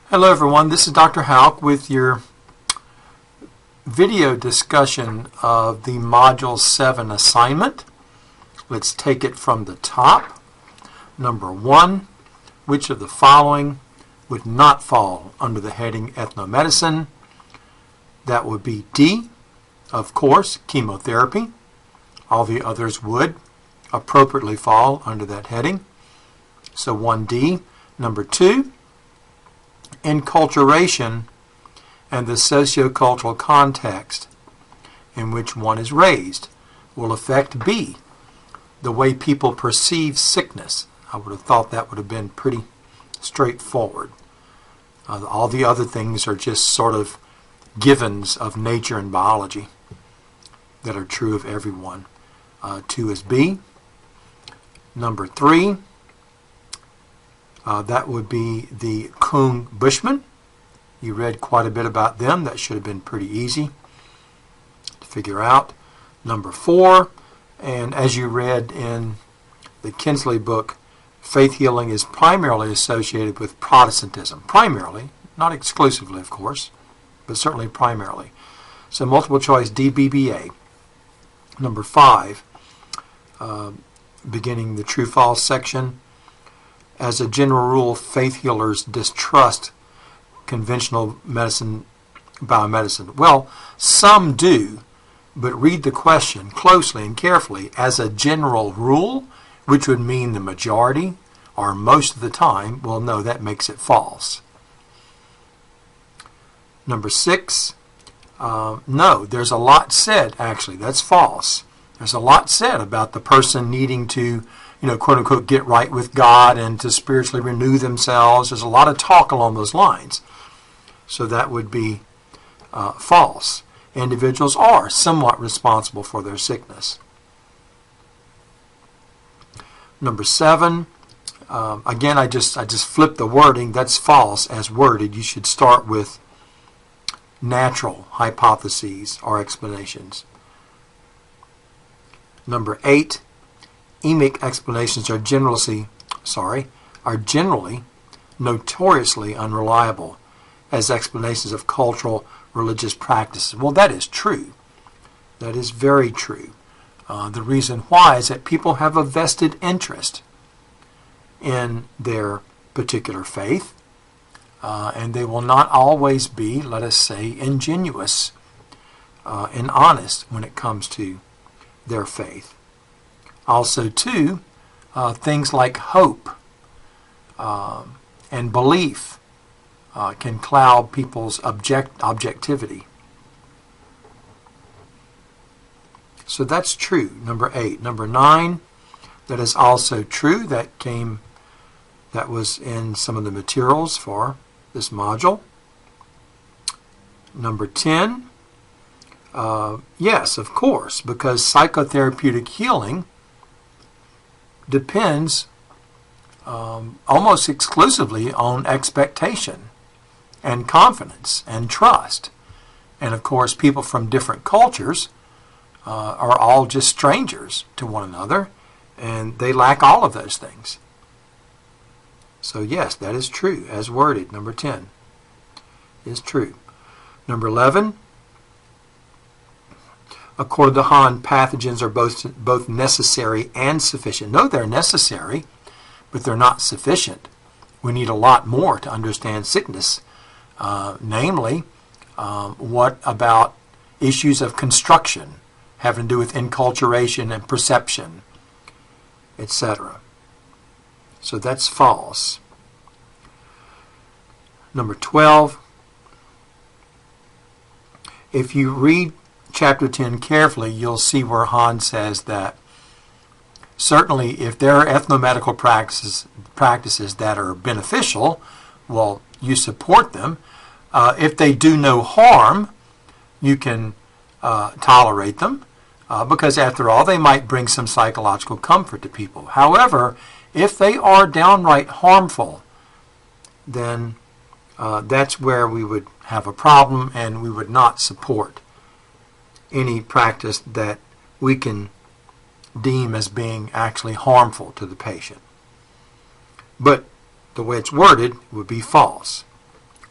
Hello everyone, this is Dr. Houck with your video discussion of the Module 7 assignment. Let's take it from the top. Number 1, which of the following would not fall under the heading ethnomedicine? That would be D, of course, chemotherapy. All the others would appropriately fall under that heading. So 1D. Number 2, enculturation and the sociocultural context in which one is raised will affect B, the way people perceive sickness. I would have thought that would have been pretty straightforward. All the other things are just sort of givens of nature and biology that are true of everyone. 2 is B. Number 3, that would be the Kung Bushmen. You read quite a bit about them. That should have been pretty easy to figure out. Number 4, and as you read in the Kinsley book, faith healing is primarily associated with Protestantism. Primarily, not exclusively, of course, but certainly primarily. So multiple choice DBBA. Number 5, beginning the true-false section. As a general rule, faith healers distrust conventional medicine, biomedicine. Well, some do, but read the question closely and carefully. As a general rule, which would mean the majority or most of the time, well, no, that makes it false. Number 6, no, there's a lot said, actually, that's false. There's a lot said about the person needing to, quote unquote, get right with God and to spiritually renew themselves. There's a lot of talk along those lines. So that would be false. Individuals are somewhat responsible for their sickness. Number 7, again, I just flipped the wording. That's false as worded. You should start with natural hypotheses or explanations. Number 8, emic explanations are generally notoriously unreliable as explanations of cultural religious practices. Well, that is true. That is very true. The reason why is that people have a vested interest in their particular faith, and they will not always be, let us say, ingenuous and honest when it comes to their faith. Also, too, things like hope and belief can cloud people's objectivity. So that's true, number 8. Number 9, that is also true. That was in some of the materials for this module. Number 10, yes, of course, because psychotherapeutic healing depends almost exclusively on expectation and confidence and trust. And of course, people from different cultures are all just strangers to one another, and they lack all of those things. So yes, that is true as worded. Number 10 is true. Number 11, according to Hahn, pathogens are both necessary and sufficient. No, they're necessary, but they're not sufficient. We need a lot more to understand sickness. Namely, what about issues of construction having to do with enculturation and perception, etc. So that's false. Number 12, if you read Chapter 10 carefully, you'll see where Hahn says that certainly if there are ethnomedical practices that are beneficial, well, you support them. If they do no harm, you can tolerate them because after all, they might bring some psychological comfort to people. However, if they are downright harmful, then that's where we would have a problem, and we would not support any practice that we can deem as being actually harmful to the patient. But the way it's worded would be false.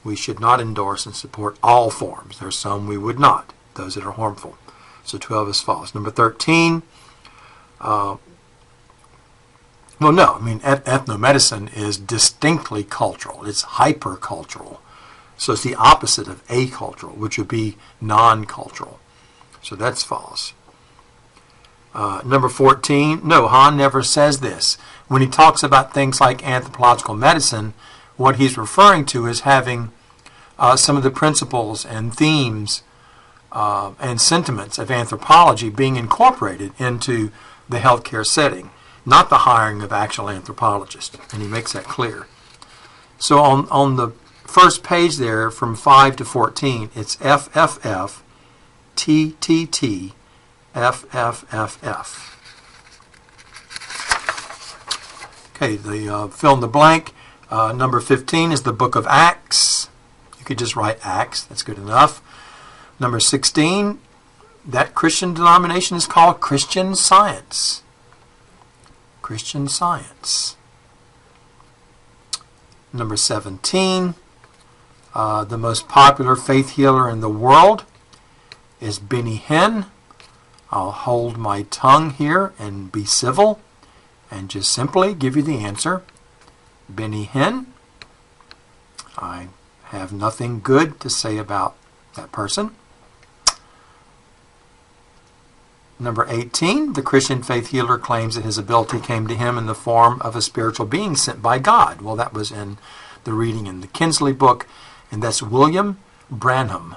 we should not endorse and support all forms. There are some we would not, those that are harmful. So 12 is false. Number 13, ethnomedicine is distinctly cultural. It's hypercultural. So it's the opposite of acultural, which would be non-cultural. So that's false. Number 14, no, Hahn never says this. When he talks about things like anthropological medicine, what he's referring to is having some of the principles and themes and sentiments of anthropology being incorporated into the healthcare setting, not the hiring of actual anthropologists. And he makes that clear. So on the first page there, from 5 to 14, it's FFF, TTT, FFFF. Okay, the fill in the blank. Number 15 is the book of Acts. You could just write Acts. That's good enough. Number 16, that Christian denomination is called Christian Science. Christian Science. Number 17, the most popular faith healer in the world is Benny Hinn. I'll hold my tongue here and be civil and just simply give you the answer. Benny Hinn. I have nothing good to say about that person. Number 18, the Christian faith healer claims that his ability came to him in the form of a spiritual being sent by God. Well, that was in the reading in the Kinsley book, and that's William Branham,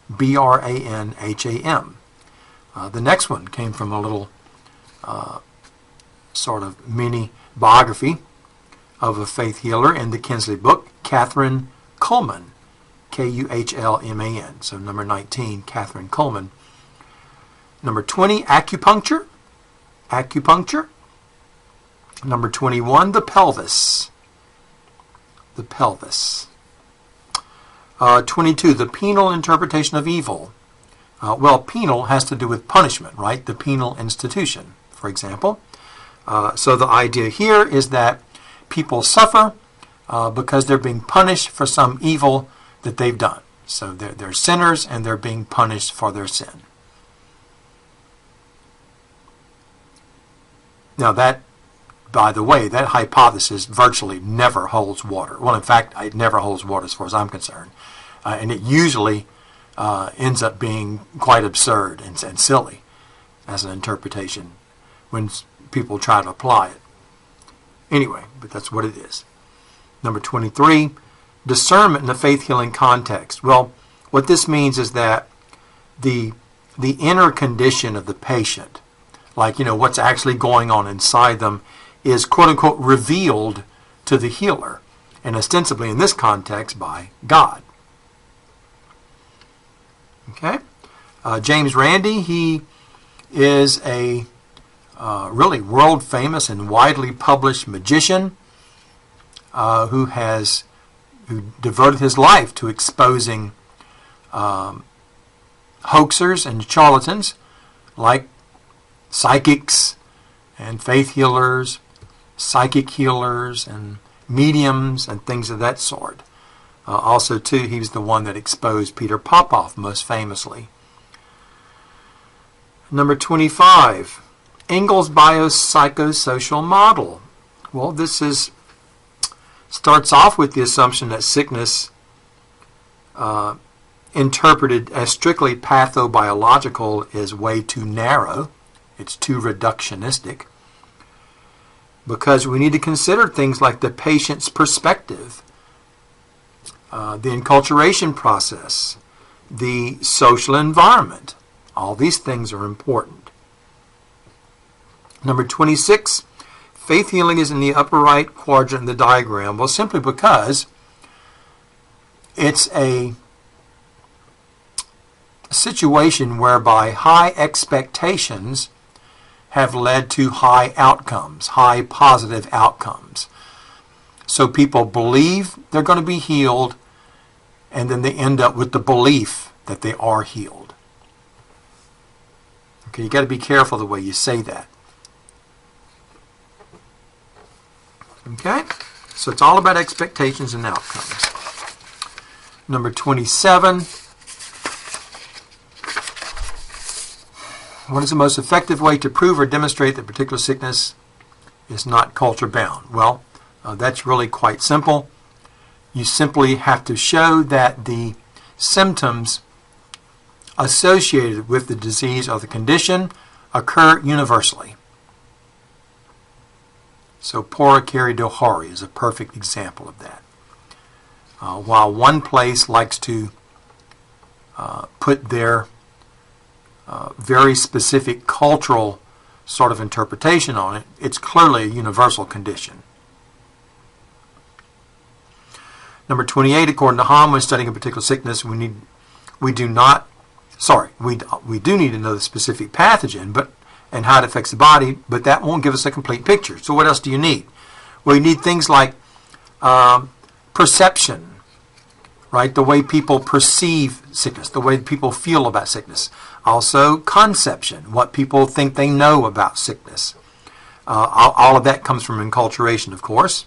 Branham. The next one came from a little sort of mini biography of a faith healer in the Kinsley book, Catherine Kuhlman, Kuhlman. So number 19, Catherine Kuhlman. Number 20, acupuncture. Acupuncture. Number 21, the pelvis. The pelvis. 22, the penal interpretation of evil. Well, penal has to do with punishment, right? The penal institution, for example. So the idea here is that people suffer because they're being punished for some evil that they've done. So they're sinners and they're being punished for their sin. Now that, by the way, that hypothesis virtually never holds water. Well, in fact, it never holds water as far as I'm concerned. And it usually ends up being quite absurd and silly as an interpretation when people try to apply it. Anyway, but that's what it is. Number 23, discernment in the faith healing context. Well, what this means is that the inner condition of the patient, like, what's actually going on inside them, is quote-unquote revealed to the healer, and ostensibly in this context by God. Okay? James Randi, he is a really world-famous and widely published magician who devoted his life to exposing hoaxers and charlatans like psychics and faith healers, psychic healers and mediums and things of that sort. Also, too, he was the one that exposed Peter Popoff most famously. Number 25, Engel's biopsychosocial model. Well, this starts off with the assumption that sickness interpreted as strictly pathobiological is way too narrow. It's too reductionistic. Because we need to consider things like the patient's perspective, the enculturation process, the social environment. All these things are important. Number 26, faith healing is in the upper right quadrant of the diagram. Well, simply because it's a situation whereby high expectations have led to high outcomes, high positive outcomes. So people believe they're going to be healed, and then they end up with the belief that they are healed. Okay, you got to be careful the way you say that. Okay, so it's all about expectations and outcomes. Number 27. What is the most effective way to prove or demonstrate that particular sickness is not culture bound? Well, that's really quite simple. You simply have to show that the symptoms associated with the disease or the condition occur universally. So porokeratosis is a perfect example of that. While one place likes to put their very specific cultural sort of interpretation on it, it's clearly a universal condition. Number 28, according to Hahn, when studying a particular sickness, we do need to know the specific pathogen and how it affects the body, but that won't give us a complete picture. So what else do you need? Well, you need things like perception, right? The way people perceive sickness, the way people feel about sickness. Also, conception, what people think they know about sickness. All of that comes from enculturation, of course.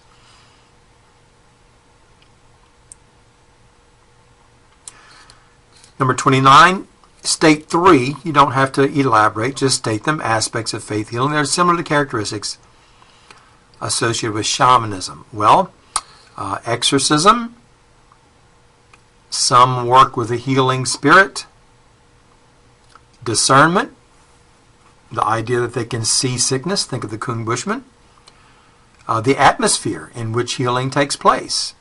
Number 29, state 3. You don't have to elaborate, just state them. Aspects of faith healing. They're similar to characteristics associated with shamanism. Well, exorcism. Some work with a healing spirit. Discernment. The idea that they can see sickness. Think of the Kung Bushman. The atmosphere in which healing takes place.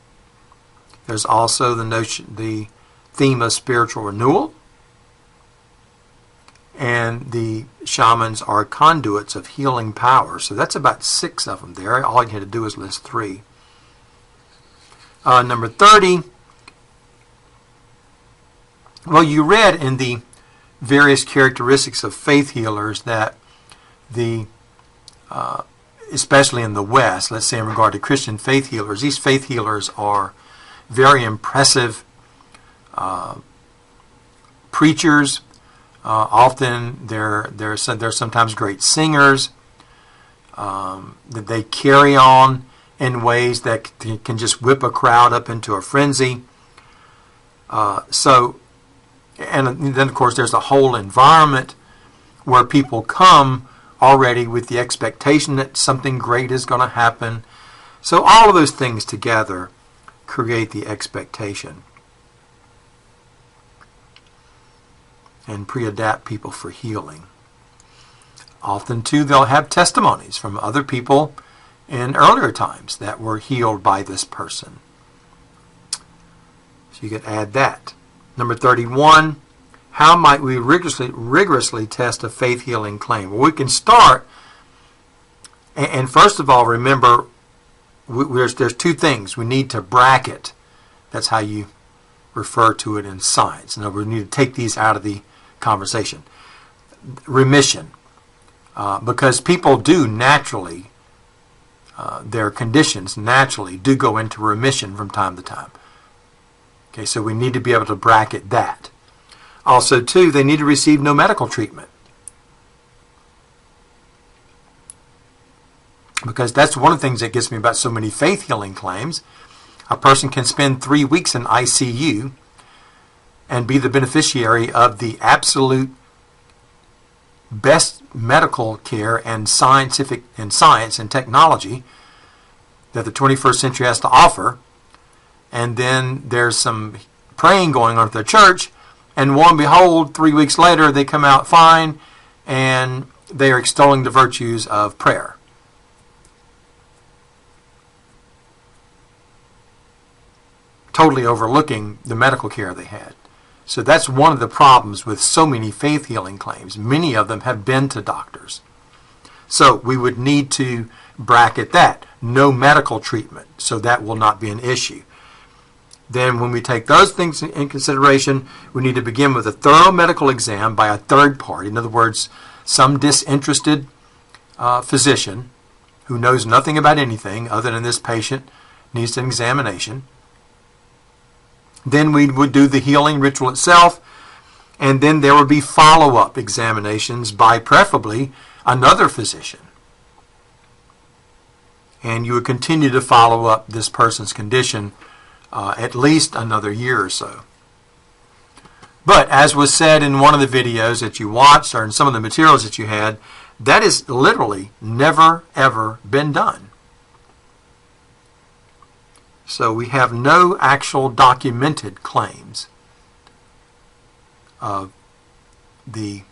There's also the theme of spiritual renewal, and the shamans are conduits of healing power. So that's about 6 of them there. All you had to do is list 3. Number 30, well, you read in the various characteristics of faith healers that especially in the West, let's say in regard to Christian faith healers, these faith healers are very impressive preachers. Often they're sometimes great singers. That they carry on in ways that can just whip a crowd up into a frenzy. And then of course there's a whole environment where people come already with the expectation that something great is going to happen. So all of those things together create the expectation and pre-adapt people for healing. Often, too, they'll have testimonies from other people in earlier times that were healed by this person. So you could add that. Number 31, how might we rigorously test a faith healing claim? Well, we can start, and first of all, remember, there's 2 things. We need to bracket. That's how you refer to it in science. In other words, we need to take these out of the conversation. Remission. Because people do naturally, their conditions naturally do go into remission from time to time. Okay, so we need to be able to bracket that. Also, too, they need to receive no medical treatment. Because that's one of the things that gets me about so many faith healing claims. A person can spend 3 weeks in ICU and be the beneficiary of the absolute best medical care and science and technology that the 21st century has to offer, and then there's some praying going on at their church, and lo and behold, 3 weeks later they come out fine and they are extolling the virtues of prayer. Totally overlooking the medical care they had. So that's one of the problems with so many faith healing claims. Many of them have been to doctors. So we would need to bracket that. No medical treatment. So that will not be an issue. Then when we take those things in consideration, we need to begin with a thorough medical exam by a third party. In other words, some disinterested physician who knows nothing about anything other than this patient needs an examination. Then we would do the healing ritual itself, and then there would be follow-up examinations by preferably another physician. And you would continue to follow up this person's condition at least another year or so. But as was said in one of the videos that you watched or in some of the materials that you had, that has literally never ever been done. So we have no actual documented claims of the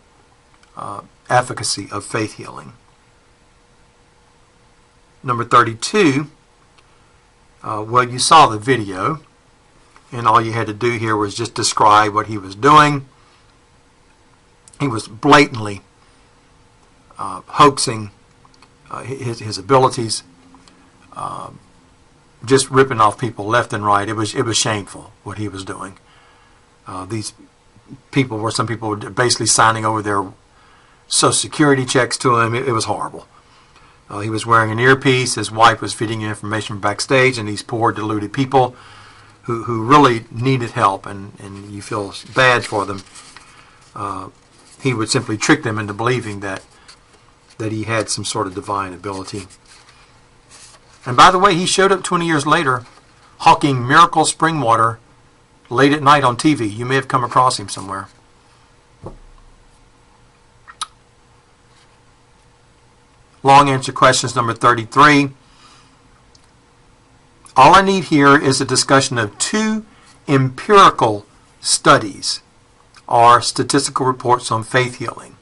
efficacy of faith healing. Number 32, well, you saw the video, and all you had to do here was just describe what he was doing. He was blatantly hoaxing his abilities, just ripping off people left and right. It was shameful what he was doing. These people were, some people were basically signing over their Social Security checks to him. It was horrible. He was wearing an earpiece. His wife was feeding him information from backstage, and these poor deluded people who really needed help, and you feel bad for them. He would simply trick them into believing that he had some sort of divine ability. And by the way, he showed up 20 years later hawking miracle spring water late at night on TV. You may have come across him somewhere. Long answer questions number 33. All I need here is a discussion of 2 empirical studies or statistical reports on faith healing.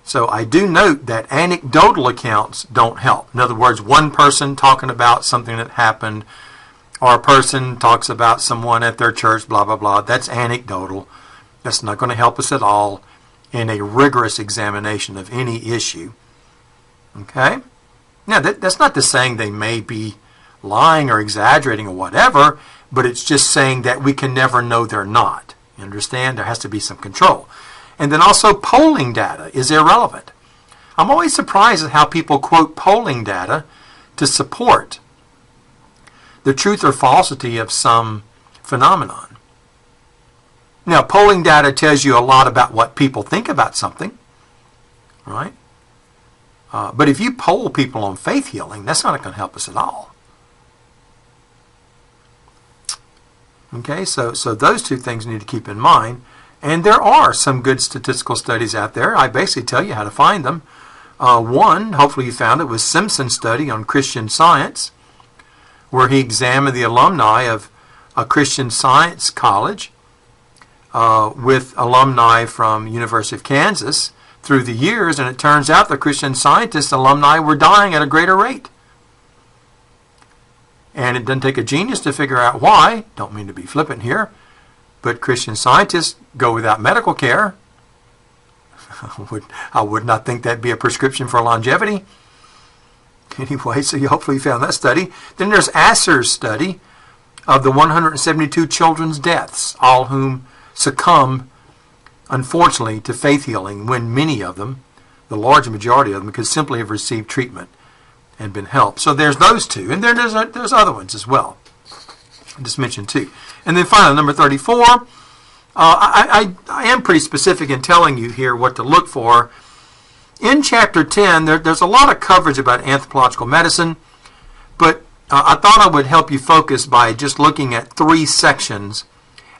So I do note that anecdotal accounts don't help. In other words, one person talking about something that happened, or a person talks about someone at their church, blah, blah, blah. That's anecdotal. That's not going to help us at all in a rigorous examination of any issue. Okay? Now, that's not to saying they may be lying or exaggerating or whatever, but it's just saying that we can never know they're not. You understand? There has to be some control. And then also polling data is irrelevant. I'm always surprised at how people quote polling data to support the truth or falsity of some phenomenon. Now, polling data tells you a lot about what people think about something, right? But if you poll people on faith healing, that's not going to help us at all. Okay, so those 2 things you need to keep in mind. And there are some good statistical studies out there. I basically tell you how to find them. One, hopefully you found it, was Simpson's study on Christian Science, where he examined the alumni of a Christian Science college with alumni from University of Kansas through the years, and it turns out the Christian Scientist alumni were dying at a greater rate. And it doesn't take a genius to figure out why. Don't mean to be flippant here, but Christian Scientists go without medical care. I would not think that'd be a prescription for longevity. Anyway, so you hopefully found that study. Then there's Asser's study of the 172 children's deaths, all whom succumbed, unfortunately, to faith healing, when many of them, the large majority of them, could simply have received treatment and been helped. So there's those 2. And then there's other ones as well. I just mentioned 2. And then finally, number 34, I am pretty specific in telling you here what to look for. In Chapter 10, there's a lot of coverage about anthropological medicine, but I thought I would help you focus by just looking at 3 sections,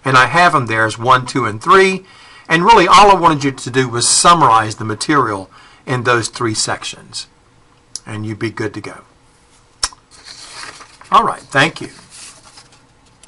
and I have them there as 1, 2, and 3, and really all I wanted you to do was summarize the material in those 3 sections, and you'd be good to go. All right, thank you.